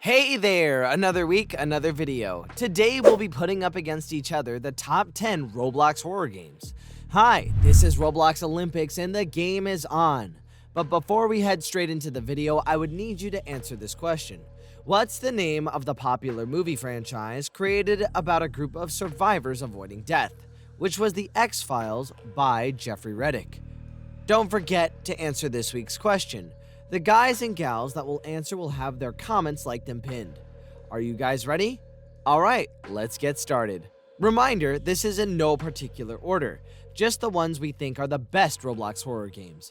Hey there! Another week, another video. Today we'll be putting up against each other the top 10 Roblox horror games. Hi, this is Roblox Olympics and the game is on. But before we head straight into the video, I would need you to answer this question. What's the name of the popular movie franchise created about a group of survivors avoiding death, which was The X-Files by Jeffrey Reddick? Don't forget to answer this week's question. The guys and gals that will answer will have their comments liked and pinned. Are you guys ready? Alright, let's get started. Reminder, this is in no particular order, just the ones we think are the best Roblox horror games.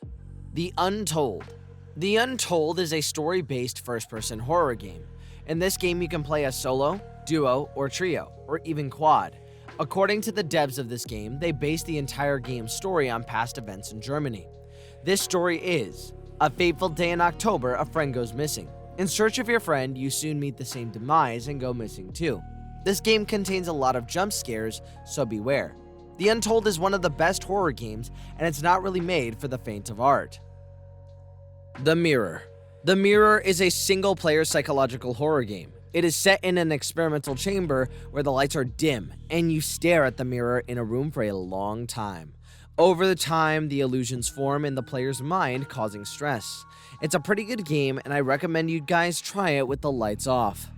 The Untold. The Untold is a story-based first-person horror game. In this game you can play a solo, duo, or trio, or even quad. According to the devs of this game, they base the entire game's story on past events in Germany. This story is: a fateful day in October, a friend goes missing. In search of your friend, you soon meet the same demise and go missing too. This game contains a lot of jump scares, so beware. The Untold is one of the best horror games, and it's not really made for the faint of heart. The Mirror. The Mirror is a single-player psychological horror game. It is set in an experimental chamber where the lights are dim, and you stare at the mirror in a room for a long time. Over the time, the illusions form in the player's mind, causing stress. It's a pretty good game, and I recommend you guys try it with the lights off.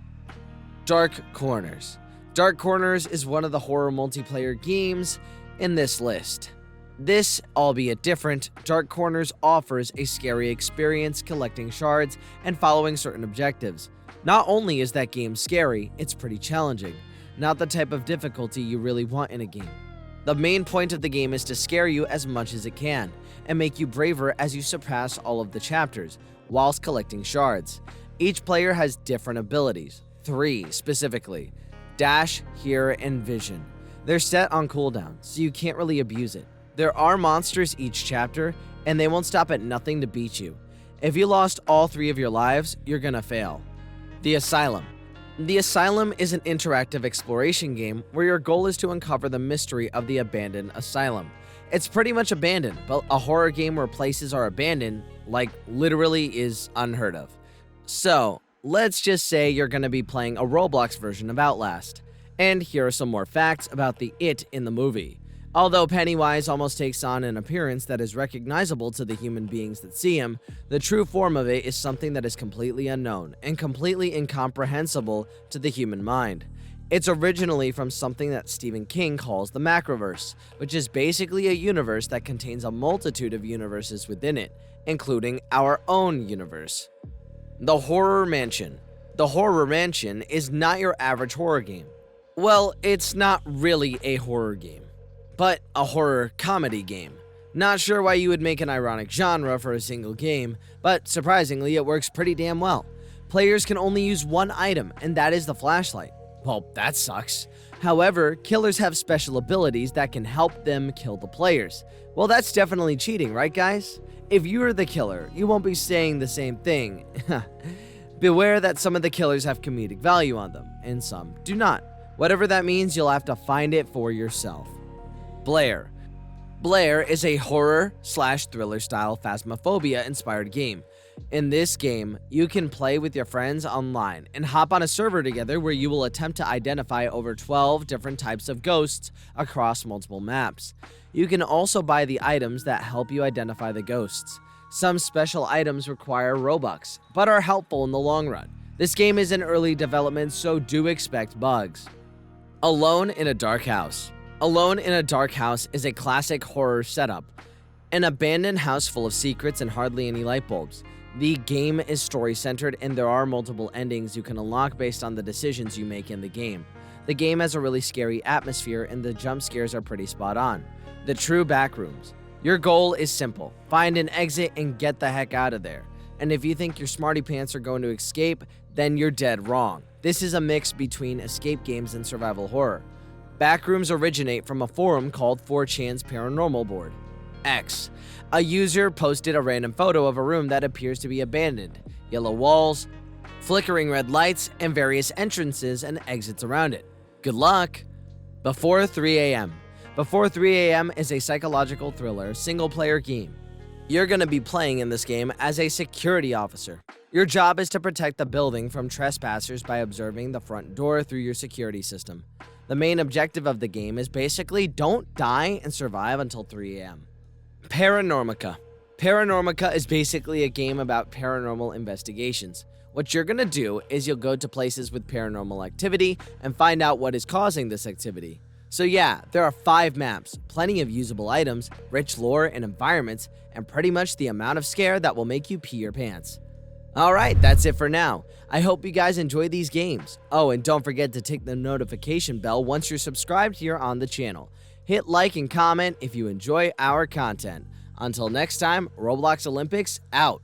Dark Corners. Dark Corners is one of the horror multiplayer games in this list. This, albeit different, Dark Corners offers a scary experience collecting shards and following certain objectives. Not only is that game scary, it's pretty challenging, not the type of difficulty you really want in a game. The main point of the game is to scare you as much as it can, and make you braver as you surpass all of the chapters, whilst collecting shards. Each player has different abilities, 3 specifically: Dash, Hear, and Vision. They're set on cooldown, so you can't really abuse it. There are monsters each chapter, and they won't stop at nothing to beat you. If you lost all 3 of your lives, you're gonna fail. The Asylum. The Asylum is an interactive exploration game where your goal is to uncover the mystery of the abandoned asylum. It's pretty much abandoned, but a horror game where places are abandoned, like literally, is unheard of. So, let's just say you're going to be playing a Roblox version of Outlast. And here are some more facts about the It in the movie. Although Pennywise almost takes on an appearance that is recognizable to the human beings that see him, the true form of it is something that is completely unknown and completely incomprehensible to the human mind. It's originally from something that Stephen King calls the Macroverse, which is basically a universe that contains a multitude of universes within it, including our own universe. The Horror Mansion. The Horror Mansion is not your average horror game. Well, it's not really a horror game, but a horror comedy game. Not sure why you would make an ironic genre for a single game, but surprisingly it works pretty damn well. Players can only use one item, and that is the flashlight. Well, that sucks. However, killers have special abilities that can help them kill the players. Well, that's definitely cheating, right guys? If you're the killer, you won't be saying the same thing. Beware that some of the killers have comedic value on them, and some do not. Whatever that means, you'll have to find it for yourself. Blair. Blair is a horror/thriller style phasmophobia inspired game. In this game, you can play with your friends online and hop on a server together where you will attempt to identify over 12 different types of ghosts across multiple maps. You can also buy the items that help you identify the ghosts. Some special items require Robux, but are helpful in the long run. This game is in early development, so do expect bugs. Alone in a Dark House. Alone in a Dark House is a classic horror setup. An abandoned house full of secrets and hardly any light bulbs. The game is story-centered and there are multiple endings you can unlock based on the decisions you make in the game. The game has a really scary atmosphere and the jump scares are pretty spot on. The true backrooms. Your goal is simple. Find an exit and get the heck out of there. And if you think your smarty pants are going to escape, then you're dead wrong. This is a mix between escape games and survival horror. Backrooms originate from a forum called 4chan's Paranormal Board. X. A user posted a random photo of a room that appears to be abandoned. Yellow walls, flickering red lights, and various entrances and exits around it. Good luck! Before 3 a.m. Before 3 a.m. is a psychological thriller single-player game. You're going to be playing in this game as a security officer. Your job is to protect the building from trespassers by observing the front door through your security system. The main objective of the game is basically don't die and survive until 3 a.m. Paranormica. Paranormica is basically a game about paranormal investigations. What you're gonna do is you'll go to places with paranormal activity and find out what is causing this activity. So yeah, there are 5 maps, plenty of usable items, rich lore and environments, and pretty much the amount of scare that will make you pee your pants. Alright, that's it for now. I hope you guys enjoy these games. Oh, and don't forget to tick the notification bell once you're subscribed here on the channel. Hit like and comment if you enjoy our content. Until next time, Roblox Olympics out.